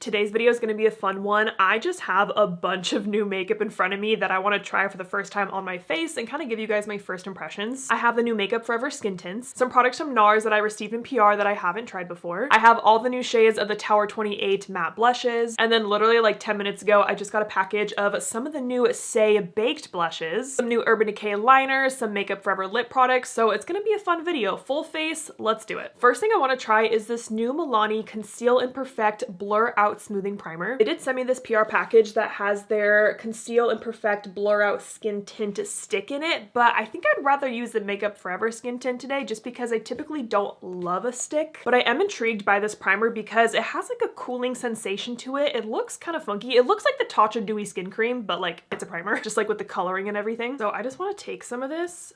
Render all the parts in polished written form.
Today's video is going to be a fun one. I just have a bunch of new makeup in front of me that I want to try for the first time on my face and kind of give you guys my first impressions. I have the new Makeup Forever skin tints, some products from NARS that I received in PR that I haven't tried before. I have all the new shades of the Tower 28 matte blushes, and then literally like 10 minutes ago, I just got a package of some of the new Saie baked blushes, some new Urban Decay liners, some Makeup Forever lip products, so it's going to be a fun video. Full face, let's do it. First thing I want to try is this new Milani Conceal and Perfect Blur Out Smoothing Primer. They did send me this PR package that has their Conceal and Perfect Blur Out Skin Tint stick in it, but I think I'd rather use the Makeup Forever skin tint today just because I typically don't love a stick. But I am intrigued by this primer because it has like a cooling sensation to it. It looks kind of funky. It looks like the Tatcha Dewy Skin Cream, but like it's a primer, just like with the coloring and everything. So I just want to take some of this.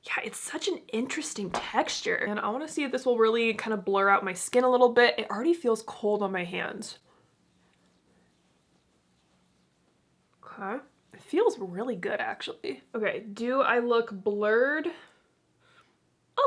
Yeah, it's such an interesting texture. And I want to see if this will really kind of blur out my skin a little bit. It already feels cold on my hands. Okay, it feels really good actually. Okay, do I look blurred?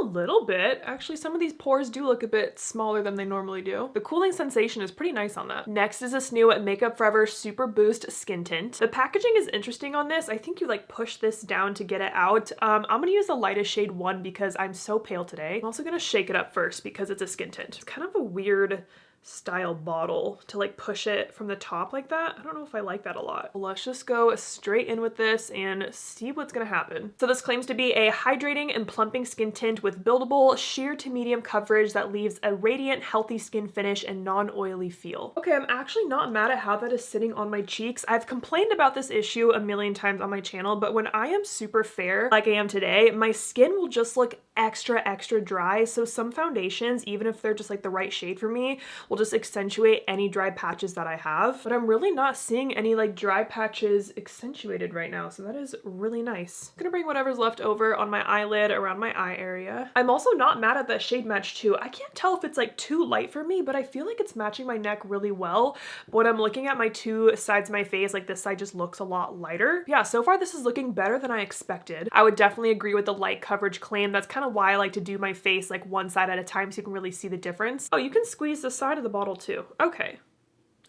A little bit. Actually, some of these pores do look a bit smaller than they normally do. The cooling sensation is pretty nice on that. Next is this new Makeup Forever Super Boost Skin Tint. The packaging is interesting on this. I think you like push this down to get it out. I'm gonna use the lightest shade 1 because I'm so pale today. I'm also gonna shake it up first because it's a skin tint. It's kind of a weird style bottle to like push it from the top like that. I don't know if I like that a lot. Let's just go straight in with this and see what's gonna happen. So this claims to be a hydrating and plumping skin tint with buildable sheer to medium coverage that leaves a radiant, healthy skin finish and non-oily feel. Okay, I'm actually not mad at how that is sitting on my cheeks. I've complained about this issue a million times on my channel, but when I am super fair like I am today, my skin will just look extra dry. So some foundations, even if they're just like the right shade for me, will just accentuate any dry patches that I have. But I'm really not seeing any like dry patches accentuated right now, so that is really nice. I'm gonna bring whatever's left over on my eyelid around my eye area. I'm also not mad at that shade match too. I can't tell if it's like too light for me, but I feel like it's matching my neck really well. But when I'm looking at my two sides of my face, like this side just looks a lot lighter. Yeah, so far this is looking better than I expected. I would definitely agree with the light coverage claim. That's kind of why I like to do my face like one side at a time so you can really see the difference. Oh, you can squeeze the side of the bottle too. Okay.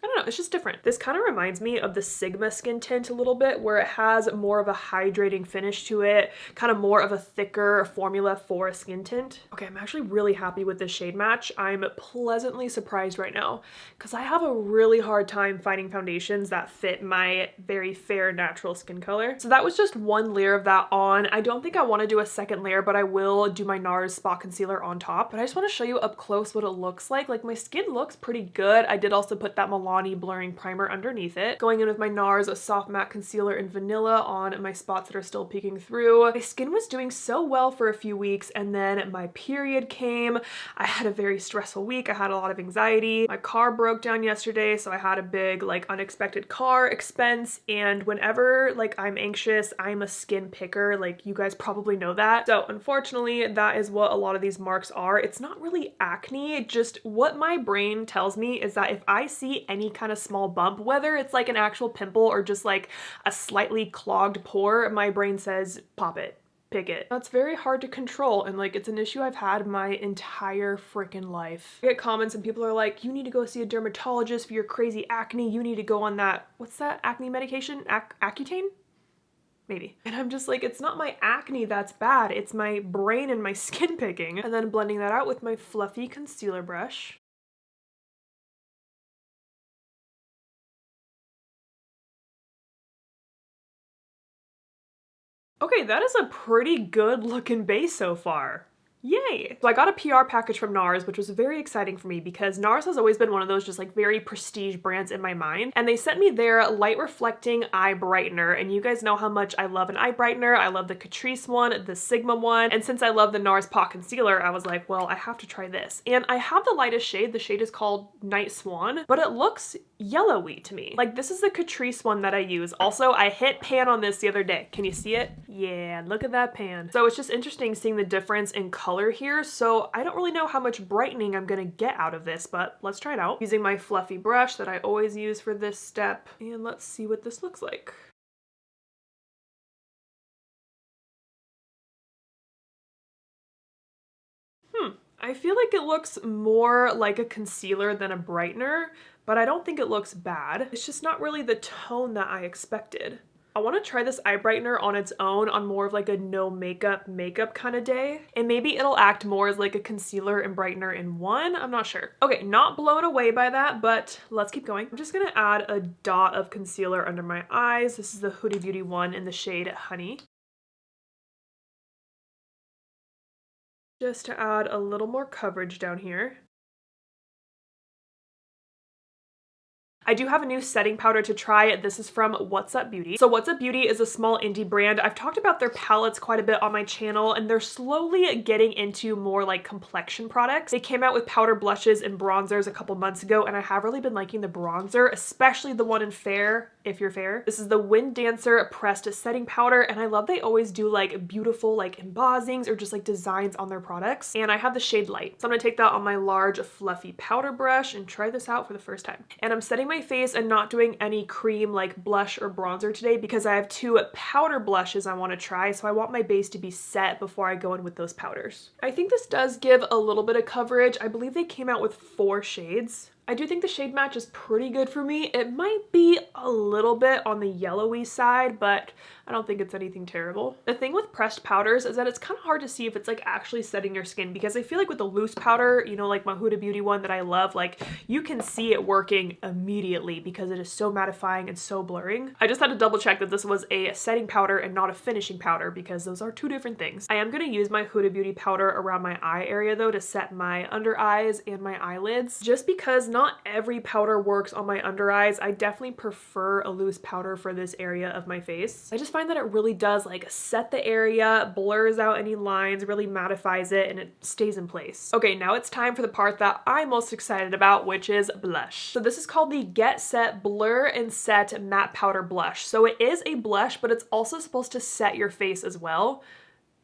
I don't know, it's just different. This kind of reminds me of the Sigma skin tint a little bit, where it has more of a hydrating finish to it, kind of more of a thicker formula for a skin tint. Okay, I'm actually really happy with this shade match. I'm pleasantly surprised right now because I have a really hard time finding foundations that fit my very fair natural skin color. So that was just one layer of that on. I don't think I want to do a second layer, but I will do my NARS Spot Concealer on top. But I just want to show you up close what it looks like. Like my skin looks pretty good. I did also put that Milani blurring primer underneath it. Going in with my NARS Soft Matte Concealer in Vanilla on my spots that are still peeking through. My skin was doing so well for a few weeks, and then my period came. I had a very stressful week. I had a lot of anxiety. My car broke down yesterday, so I had a big like unexpected car expense, and whenever like I'm anxious, I'm a skin picker. Like you guys probably know that. So unfortunately, that is what a lot of these marks are. It's not really acne, just what my brain tells me is that if I see any kind of small bump, whether it's like an actual pimple or just like a slightly clogged pore, my brain says pop it, pick it. That's very hard to control, and like it's an issue I've had my entire freaking life. I get comments and people are like, you need to go see a dermatologist for your crazy acne, you need to go on that, what's that acne medication? Accutane? Maybe. And I'm just like, it's not my acne that's bad, it's my brain and my skin picking. And then blending that out with my fluffy concealer brush. Okay, that is a pretty good looking base so far. Yay! So I got a PR package from NARS, which was very exciting for me because NARS has always been one of those just like very prestige brands in my mind. And they sent me their light reflecting eye brightener. And you guys know how much I love an eye brightener. I love the Catrice one, the Sigma one. And since I love the NARS Pot Concealer, I was like, well, I have to try this. And I have the lightest shade. The shade is called Night Swan, but it looks yellowy to me. Like this is the Catrice one that I use. Also, I hit pan on this the other day. Can you see it? Yeah, look at that pan. So it's just interesting seeing the difference in color here, so I don't really know how much brightening I'm gonna get out of this, but let's try it out. Using my fluffy brush that I always use for this step, and let's see what this looks like. I feel like it looks more like a concealer than a brightener, but I don't think it looks bad. It's just not really the tone that I expected. I want to try this eye brightener on its own on more of like a no makeup kind of day. And maybe it'll act more as like a concealer and brightener in one. I'm not sure. Okay, not blown away by that, but let's keep going. I'm just going to add a dot of concealer under my eyes. This is the Huda Beauty one in the shade Honey. Just to add a little more coverage down here. I do have a new setting powder to try. This is from What's Up Beauty. So What's Up Beauty is a small indie brand. I've talked about their palettes quite a bit on my channel, and they're slowly getting into more like complexion products. They came out with powder blushes and bronzers a couple months ago, and I have really been liking the bronzer, especially the one in Fair, if you're fair. This is the Wind Dancer pressed setting powder, and I love they always do like beautiful like embossings or just like designs on their products. And I have the shade Light. So I'm gonna take that on my large fluffy powder brush and try this out for the first time. And I'm setting my face and not doing any cream like blush or bronzer today because I have two powder blushes I want to try, so I want my base to be set before I go in with those powders. I think this does give a little bit of coverage. I believe they came out with 4 shades. I do think the shade match is pretty good for me. It might be a little bit on the yellowy side, but I don't think it's anything terrible. The thing with pressed powders is that it's kind of hard to see if it's like actually setting your skin, because I feel like with the loose powder, you know, like my Huda Beauty one that I love, like you can see it working immediately because it is so mattifying and so blurring. I just had to double check that this was a setting powder and not a finishing powder because those are 2 different things. I am going to use my Huda Beauty powder around my eye area though to set my under eyes and my eyelids, just because not every powder works on my under eyes. I definitely prefer a loose powder for this area of my face. I just find that it really does like set the area, blurs out any lines, really mattifies it, and it stays in place. Okay, now it's time for the part that I'm most excited about, which is blush. So this is called the Get Set Blur and Set Matte Powder Blush. So it is a blush, but it's also supposed to set your face as well.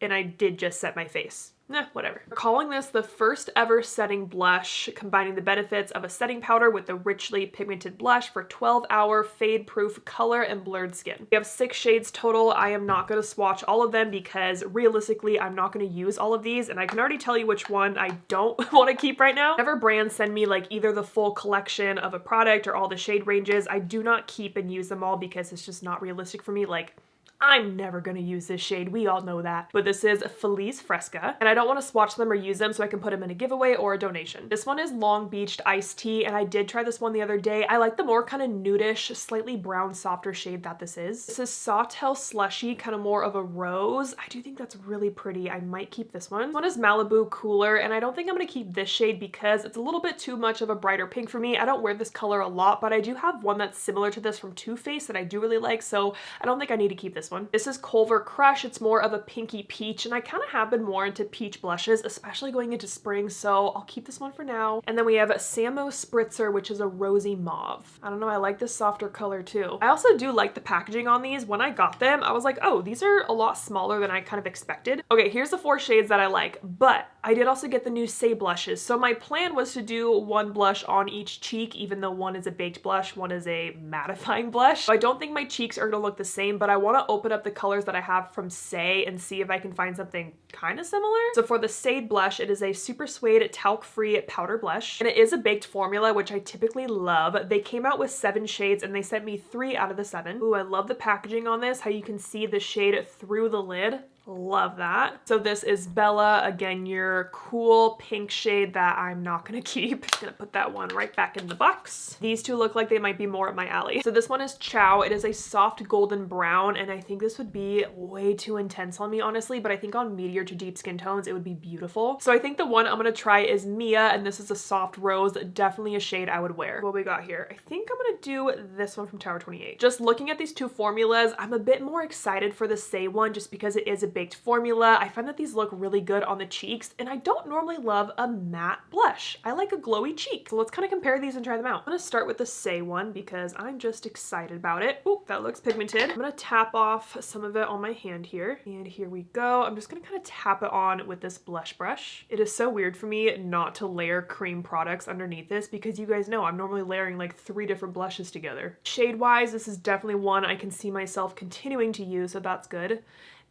And I did just set my face. Whatever. We're calling this the first ever setting blush, combining the benefits of a setting powder with the richly pigmented blush for 12-hour fade-proof color and blurred skin. We have 6 shades total. I am not going to swatch all of them because realistically, I'm not going to use all of these, and I can already tell you which one I don't want to keep right now. Whenever brands send me like either the full collection of a product or all the shade ranges, I do not keep and use them all because it's just not realistic for me. Like, I'm never gonna use this shade, we all know that. But this is Feliz Fresca, and I don't want to swatch them or use them so I can put them in a giveaway or a donation. This one is Long Beached Iced Tea, and I did try this one the other day. I like the more kind of nudish, slightly brown, softer shade that this is. This is Sawtelle Slushie, kind of more of a rose. I do think that's really pretty. I might keep this one. This one is Malibu Cooler, and I don't think I'm gonna keep this shade because it's a little bit too much of a brighter pink for me. I don't wear this color a lot, but I do have one that's similar to this from Too Faced that I do really like, so I don't think I need to keep this one. This is Culver Crush. It's more of a pinky peach, and I kind of have been more into peach blushes, especially going into spring, so I'll keep this one for now. And then we have Samo Spritzer, which is a rosy mauve. I don't know, I like this softer color too. I also do like the packaging on these. When I got them, I was like, oh, these are a lot smaller than I kind of expected. Okay, here's the 4 shades that I like, but I did also get the new Saie blushes. So my plan was to do 1 blush on each cheek, even though one is a baked blush, one is a mattifying blush. So I don't think my cheeks are gonna look the same, but I want to open up the colors that I have from Saie and see if I can find something kind of similar. So for the Saie blush, it is a super suede talc-free powder blush, and it is a baked formula, which I typically love. They came out with 7 shades, and they sent me 3 out of the 7. Ooh, I love the packaging on this, how you can see the shade through the lid. Love that. So this is Bella, again, your cool pink shade that I'm not gonna keep. I'm gonna put that one right back in the box. These 2 look like they might be more up my alley. So this one is Chow. It is a soft golden brown, and I think this would be way too intense on me, honestly, but I think on medium to deep skin tones, it would be beautiful. So I think the one I'm gonna try is Mia, and this is a soft rose, definitely a shade I would wear. What we got here? I think I'm gonna do this one from Tower 28. Just looking at these 2 formulas, I'm a bit more excited for the Saie one just because it is a baked formula. I find that these look really good on the cheeks, and I don't normally love a matte blush. I like a glowy cheek. So let's kind of compare these and try them out. I'm gonna start with the Saie one because I'm just excited about it. Oh, that looks pigmented. I'm gonna tap off some of it on my hand here, and here we go. I'm just gonna kind of tap it on with this blush brush. It is so weird for me not to layer cream products underneath this because you guys know I'm normally layering like 3 different blushes together. Shade wise, this is definitely one I can see myself continuing to use, so that's good.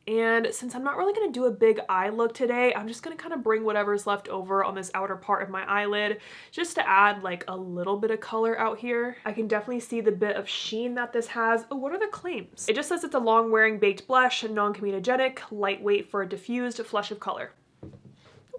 And since I'm not really going to do a big eye look today, I'm just going to kind of bring whatever's left over on this outer part of my eyelid just to add like a little bit of color out here. I can definitely see the bit of sheen that this has. Oh, what are the claims? It just says it's a long-wearing baked blush, non-comedogenic, lightweight for a diffused flush of color.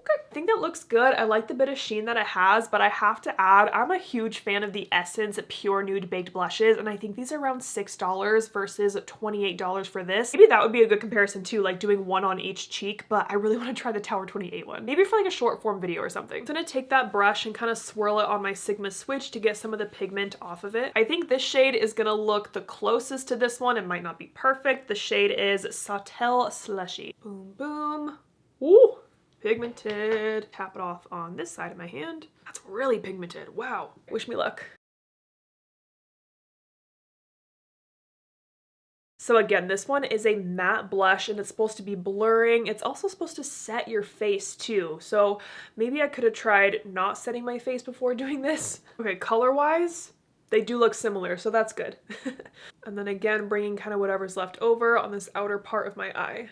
Okay, I think that looks good. I like the bit of sheen that it has, but I have to add, I'm a huge fan of the Essence Pure Nude Baked Blushes, and I think these are around $6 versus $28 for this. Maybe that would be a good comparison too, like doing one on each cheek, but I really want to try the Tower 28 one. Maybe for like a short form video or something. I'm gonna take that brush and kind of swirl it on my Sigma switch to get some of the pigment off of it. I think this shade is gonna look the closest to this one. It might not be perfect. The shade is Sawtelle Slushie. Boom, boom. Ooh. Pigmented. Tap it off on this side of my hand. That's really pigmented. Wow. Wish me luck. So again, this one is a matte blush and it's supposed to be blurring. It's also supposed to set your face too. So maybe I could have tried not setting my face before doing this. Okay, color-wise, they do look similar, so that's good. And then again, bringing kind of whatever's left over on this outer part of my eye.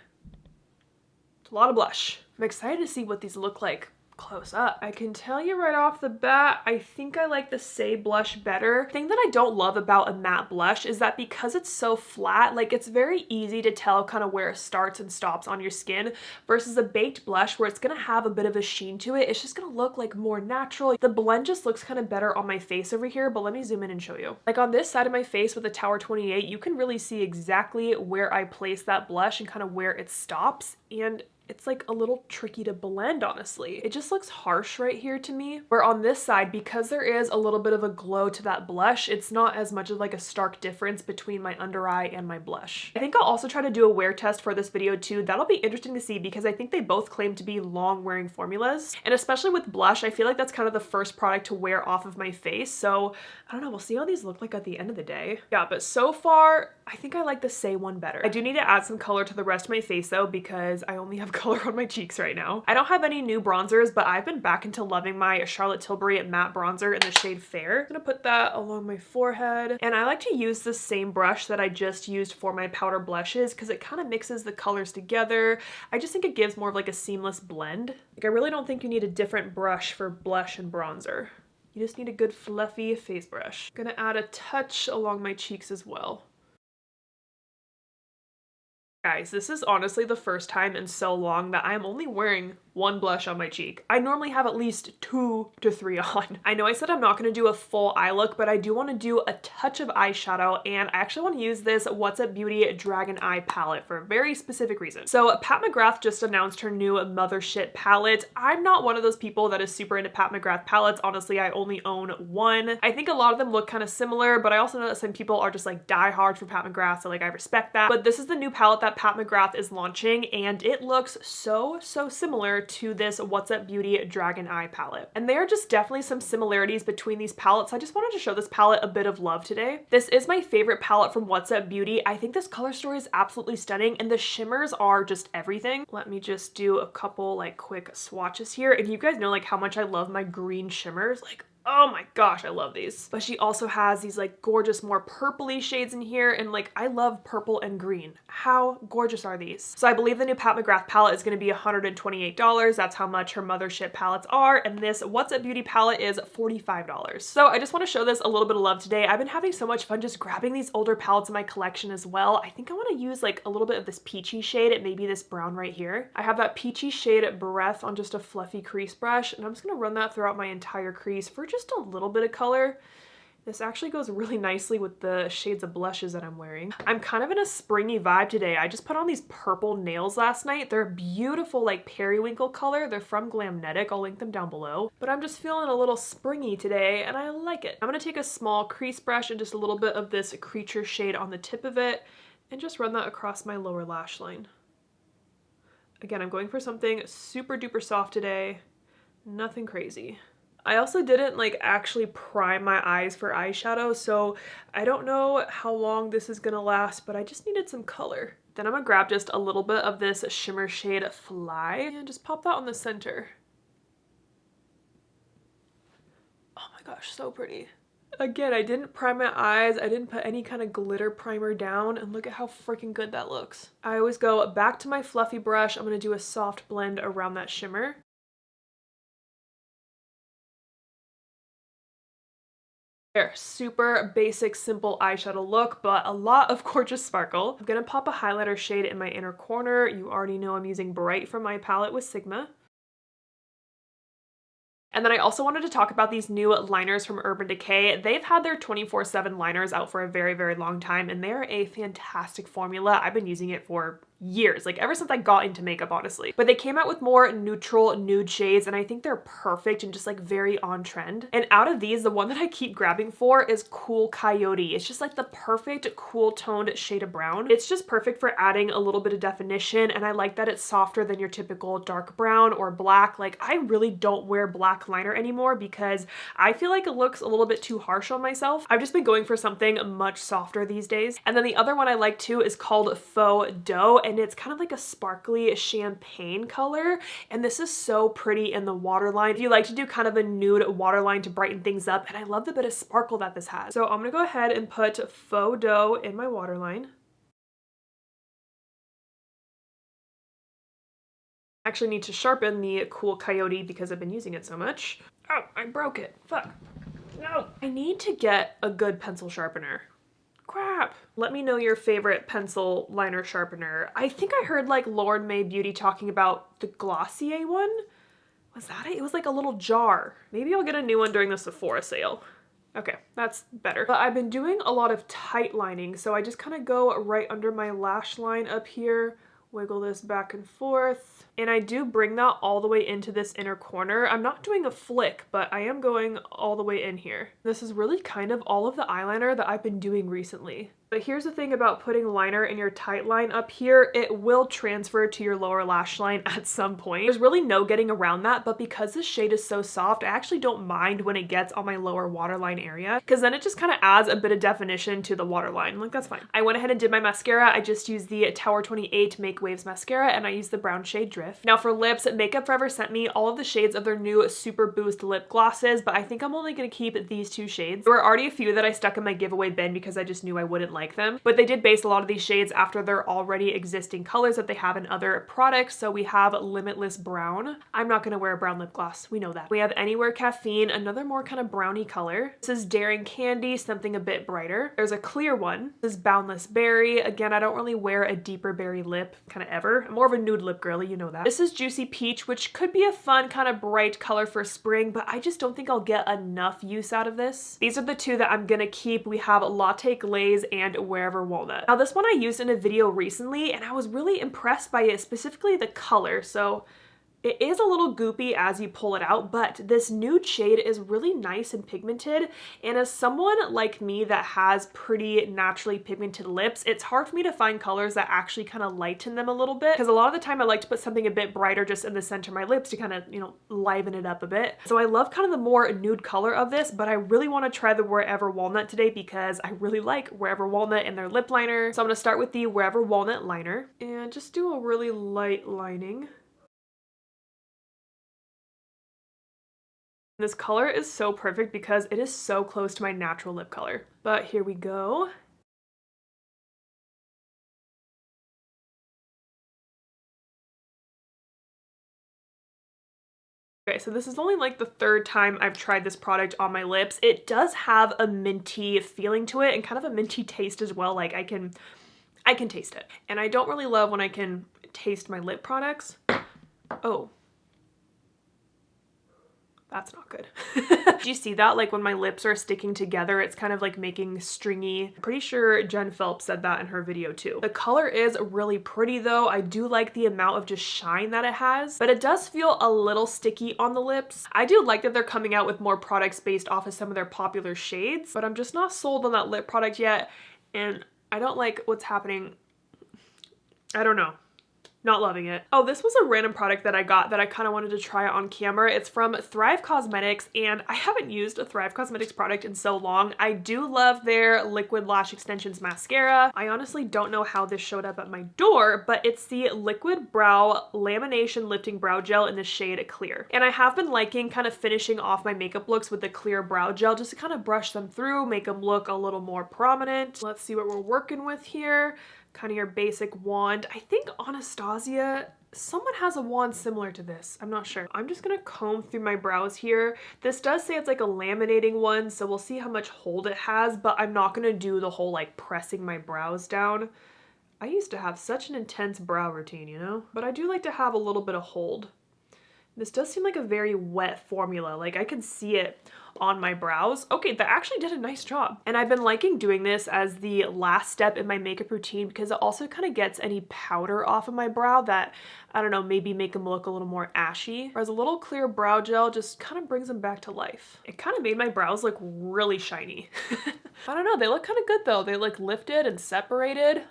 It's a lot of blush. I'm excited to see what these look like close up. I can tell you right off the bat, I think I like the Saie blush better. The thing that I don't love about a matte blush is that because it's so flat, like it's very easy to tell kind of where it starts and stops on your skin versus a baked blush where it's gonna have a bit of a sheen to it. It's just gonna look like more natural. The blend just looks kind of better on my face over here, but let me zoom in and show you. Like on this side of my face with the Tower 28, you can really see exactly where I place that blush and kind of where it stops, and it's like a little tricky to blend, honestly. It just looks harsh right here to me. Where on this side, because there is a little bit of a glow to that blush, it's not as much of like a stark difference between my under eye and my blush. I think I'll also try to do a wear test for this video too. That'll be interesting to see because I think they both claim to be long wearing formulas. And especially with blush, I feel like that's kind of the first product to wear off of my face. So I don't know, we'll see how these look like at the end of the day. Yeah, but so far, I think I like the Saie one better. I do need to add some color to the rest of my face though because I only have color on my cheeks right now. I don't have any new bronzers, but I've been back into loving my Charlotte Tilbury matte bronzer in the shade Fair. I'm gonna put that along my forehead. And I like to use the same brush that I just used for my powder blushes because it kind of mixes the colors together. I just think it gives more of like a seamless blend. Like I really don't think you need a different brush for blush and bronzer. You just need a good fluffy face brush. I'm gonna add a touch along my cheeks as well. Guys, this is honestly the first time in so long that I'm only wearing one blush on my cheek. I normally have at least 2 to 3 on. I know I said I'm not gonna do a full eye look, but I do wanna do a touch of eyeshadow, and I actually wanna use this What's Up Beauty Dragon Eye palette for a very specific reason. So Pat McGrath just announced her new Mothership palette. I'm not one of those people that is super into Pat McGrath palettes. Honestly, I only own one. I think a lot of them look kind of similar, but I also know that some people are just like die hard for Pat McGrath, so like I respect that. But this is the new palette that Pat McGrath is launching, and it looks so similar to this What's Up Beauty Dragon Eye palette. And there are just definitely some similarities between these palettes. I just wanted to show this palette a bit of love today. This is my favorite palette from What's Up Beauty. I think this color story is absolutely stunning, and the shimmers are just everything. Let me just do a couple like quick swatches here, and you guys know like how much I love my green shimmers. Like, oh my gosh, I love these. But she also has these like gorgeous, more purpley shades in here, and like I love purple and green. How gorgeous are these? So I believe the new Pat McGrath palette is gonna be $128. That's how much her Mothership palettes are, and this What's Up Beauty palette is $45. So I just wanna show this a little bit of love today. I've been having so much fun just grabbing these older palettes in my collection as well. I think I wanna use like a little bit of this peachy shade, it may be this brown right here. I have that peachy shade Breath on just a fluffy crease brush, and I'm just gonna run that throughout my entire crease for just a little bit of color. This actually goes really nicely with the shades of blushes that I'm wearing. I'm kind of in a springy vibe today. I just put on these purple nails last night. They're a beautiful like periwinkle color. They're from Glamnetic. I'll link them down below. But I'm just feeling a little springy today and I like it. I'm gonna take a small crease brush and just a little bit of this Creature shade on the tip of it and just run that across my lower lash line. Again, I'm going for something super duper soft today. Nothing crazy. I also didn't like actually prime my eyes for eyeshadow, so I don't know how long this is gonna last, but I just needed some color. Then I'm gonna grab just a little bit of this shimmer shade Fly and just pop that on the center. Oh my gosh, so pretty. Again, I didn't prime my eyes. I didn't put any kind of glitter primer down, and look at how freaking good that looks. I always go back to my fluffy brush. I'm going to do a soft blend around that shimmer. There, super basic, simple eyeshadow look, but a lot of gorgeous sparkle. I'm gonna pop a highlighter shade in my inner corner. You already know I'm using Bright from my palette with Sigma. And then I also wanted to talk about these new liners from Urban Decay. They've had their 24/7 liners out for a very, very long time, and they're a fantastic formula. I've been using it for years, like ever since I got into makeup, honestly. But they came out with more neutral nude shades, and I think they're perfect and just like very on trend. And out of these, the one that I keep grabbing for is Cool Coyote. It's just like the perfect cool toned shade of brown. It's just perfect for adding a little bit of definition, and I like that it's softer than your typical dark brown or black. Like, I really don't wear black liner anymore because I feel like it looks a little bit too harsh on myself. I've just been going for something much softer these days. And then the other one I like too is called Faux Dough, and it's kind of like a sparkly champagne color, and this is so pretty in the waterline. If you like to do kind of a nude waterline to brighten things up, and I love the bit of sparkle that this has. So I'm gonna go ahead and put Faux Dough in my waterline. I actually need to sharpen the Cool Coyote because I've been using it so much. Oh, I broke it. Fuck. No. I need to get a good pencil sharpener. Crap. Let me know your favorite pencil liner sharpener. I think I heard like Lauren May Beauty talking about the Glossier one. Was that it? It was like a little jar. Maybe I'll get a new one during the Sephora sale. Okay, that's better. But I've been doing a lot of tight lining, so I just kind of go right under my lash line up here, wiggle this back and forth, and I do bring that all the way into this inner corner. I'm not doing a flick, but I am going all the way in here. This is really kind of all of the eyeliner that I've been doing recently. But here's the thing about putting liner in your tight line up here, it will transfer to your lower lash line at some point. There's really no getting around that, but because this shade is so soft, I actually don't mind when it gets on my lower waterline area, because then it just kind of adds a bit of definition to the waterline. Like, that's fine. I went ahead and did my mascara. I just used the Tower 28 Make Waves mascara, and I used the brown shade Drift. Now for lips, Makeup Forever sent me all of the shades of their new Super Boost lip glosses, but I think I'm only gonna keep these two shades. There were already a few that I stuck in my giveaway bin because I just knew I wouldn't like them, but they did base a lot of these shades after their already existing colors that they have in other products. So we have Limitless Brown. I'm not gonna wear a brown lip gloss, we know that. We have Anywhere Caffeine, another more kind of browny color. This is Daring Candy, something a bit brighter. There's a clear one. This is Boundless Berry. Again, I don't really wear a deeper berry lip kind of ever. I'm more of a nude lip girly, you know that. This is Juicy Peach, which could be a fun kind of bright color for spring, but I just don't think I'll get enough use out of this. These are the two that I'm gonna keep. We have Latte Glaze and Wherever Walnut. Now this one I used in a video recently, and I was really impressed by it, specifically the color. So it is a little goopy as you pull it out, but this nude shade is really nice and pigmented, and as someone like me that has pretty naturally pigmented lips, it's hard for me to find colors that actually kind of lighten them a little bit, because a lot of the time I like to put something a bit brighter just in the center of my lips to kind of, you know, liven it up a bit. So I love kind of the more nude color of this, but I really want to try the Wherever Walnut today because I really like Wherever Walnut in their lip liner. So I'm going to start with the Wherever Walnut liner and just do a really light lining. This color is so perfect because it is so close to my natural lip color. But here we go. Okay, so this is only like the third time I've tried this product on my lips. It does have a minty feeling to it and kind of a minty taste as well. Like I can taste it. And I don't really love when I can taste my lip products. Oh. That's not good. Do you see that? Like when my lips are sticking together, it's kind of like making stringy. I'm pretty sure Jen Phelps said that in her video too. The color is really pretty though. I do like the amount of just shine that it has, but it does feel a little sticky on the lips. I do like that they're coming out with more products based off of some of their popular shades, but I'm just not sold on that lip product yet. And I don't like what's happening. I don't know. Not loving it. Oh, this was a random product that I got that I kind of wanted to try on camera. It's from Thrive Cosmetics, and I haven't used a Thrive Cosmetics product in so long. I do love their Liquid Lash Extensions mascara. I honestly don't know how this showed up at my door, but it's the Liquid Brow Lamination Lifting Brow Gel in the shade Clear. And I have been liking kind of finishing off my makeup looks with the clear brow gel just to kind of brush them through, make them look a little more prominent. Let's see what we're working with here. Kind of your basic wand. I think Anastasia, someone has a wand similar to this. I'm not sure. I'm just gonna comb through my brows here. This does say it's like a laminating one, so we'll see how much hold it has, but I'm not gonna do the whole like pressing my brows down. I used to have such an intense brow routine, you know? But I do like to have a little bit of hold. This does seem like a very wet formula. Like I can see it on my brows. Okay, that actually did a nice job. And I've been liking doing this as the last step in my makeup routine because it also kind of gets any powder off of my brow that, I don't know, maybe make them look a little more ashy. Whereas a little clear brow gel just kind of brings them back to life. It kind of made my brows look really shiny. I don't know, they look kind of good though. They look lifted and separated.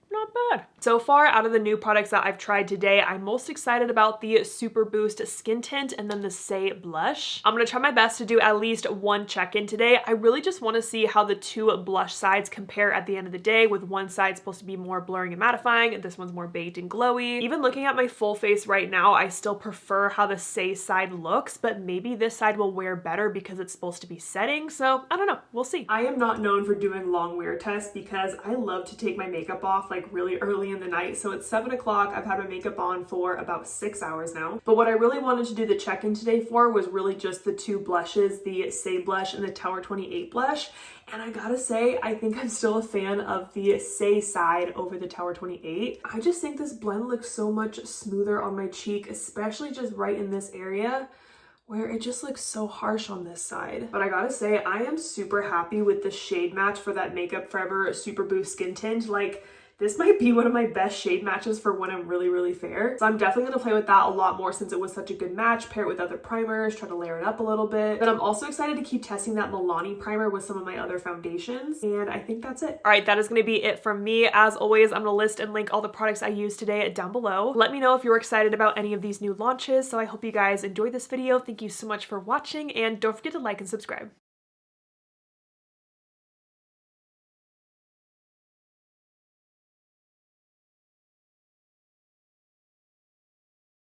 Not bad. So far, out of the new products that I've tried today, I'm most excited about the Super Boost Skin Tint and then the Saie Blush. I'm gonna try my best to do at least one check-in today. I really just want to see how the two blush sides compare at the end of the day, with one side supposed to be more blurring and mattifying, and this one's more baked and glowy. Even looking at my full face right now, I still prefer how the Saie side looks, but maybe this side will wear better because it's supposed to be setting, so I don't know. We'll see. I am not known for doing long wear tests because I love to take my makeup off like really early in the night. So it's 7 o'clock. I've had my makeup on for about 6 hours now. But what I really wanted to do the check-in today for was really just the two blushes, the Saie blush and the Tower 28 blush. And I gotta say, I think I'm still a fan of the Saie side over the Tower 28. I just think this blend looks so much smoother on my cheek, especially just right in this area, where it just looks so harsh on this side. But I gotta say, I am super happy with the shade match for that Makeup Forever Super Boost Skin Tint. Like, this might be one of my best shade matches for when I'm really, really fair. So I'm definitely gonna play with that a lot more since it was such a good match, pair it with other primers, try to layer it up a little bit. But I'm also excited to keep testing that Milani primer with some of my other foundations. And I think that's it. All right, that is gonna be it from me. As always, I'm gonna list and link all the products I used today down below. Let me know if you're excited about any of these new launches. So I hope you guys enjoyed this video. Thank you so much for watching, and don't forget to like and subscribe.